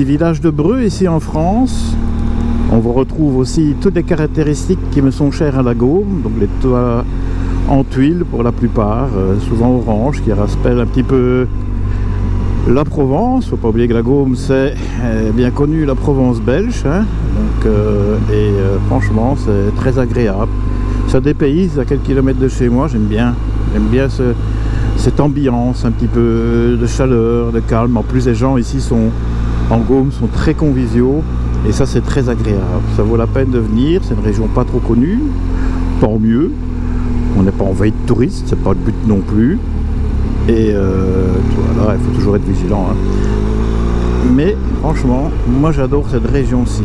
petit village de Breux ici en France. On vous retrouve aussi toutes les caractéristiques qui me sont chères à la Gaume, donc les toits en tuiles pour la plupart, souvent orange, qui rappellent un petit peu la Provence. Faut pas oublier que la Gaume c'est bien connu la Provence belge, hein. Donc, franchement c'est très agréable. Ça dépayse à quelques kilomètres de chez moi, j'aime bien cette ambiance, un petit peu de chaleur, de calme. En plus les gens ici en Gaume sont très conviviaux et ça c'est très agréable. Ça vaut la peine de venir, c'est une région pas trop connue, tant mieux. On n'est pas en veille de touriste, c'est pas le but non plus. Et voilà, il faut toujours être vigilant, hein. Mais franchement, moi j'adore cette région-ci.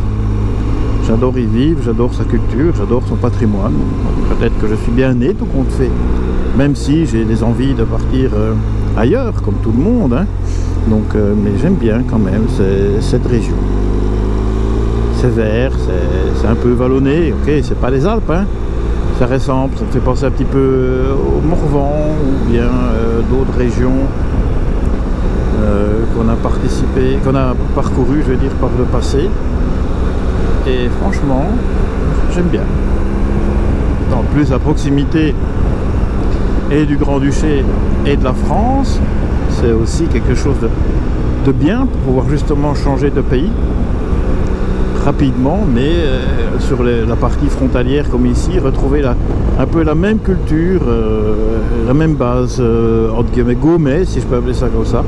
J'adore y vivre, j'adore sa culture, j'adore son patrimoine. Peut-être que je suis bien né tout compte fait, même si j'ai des envies de partir ailleurs, comme tout le monde, hein. Donc, mais j'aime bien quand même cette région. C'est vert, c'est un peu vallonné, ok, c'est pas les Alpes, hein. Ça ressemble, ça me fait penser un petit peu au Morvan ou bien d'autres régions qu'on a parcouru, je veux dire, par le passé. Et franchement, j'aime bien. En plus, la proximité et du Grand-Duché et de la France, c'est aussi quelque chose de bien pour pouvoir justement changer de pays rapidement, mais sur la partie frontalière comme ici, retrouver un peu la même culture, la même base, entre guillemets, Gaumet, si je peux appeler ça comme ça.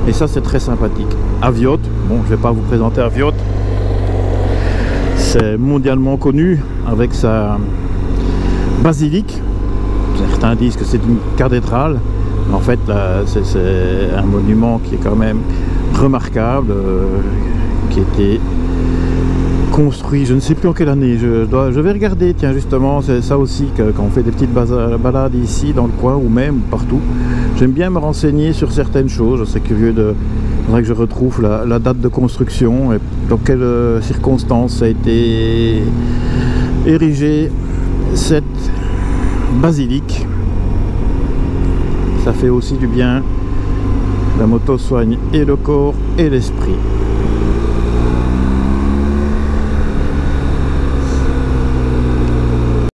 Et ça, c'est très sympathique. Avioth, bon, je ne vais pas vous présenter Avioth. C'est mondialement connu avec sa basilique. Certains disent que c'est une cathédrale. En fait, c'est un monument qui est quand même remarquable, qui était construit, je ne sais plus en quelle année, je vais regarder, tiens justement, c'est ça aussi quand on fait des petites balades ici dans le coin ou même partout, j'aime bien me renseigner sur certaines choses. Je suis curieux faudrait que je retrouve la date de construction et dans quelles circonstances ça a été érigé cette basilique. Ça fait aussi du bien. La moto soigne et le corps et l'esprit.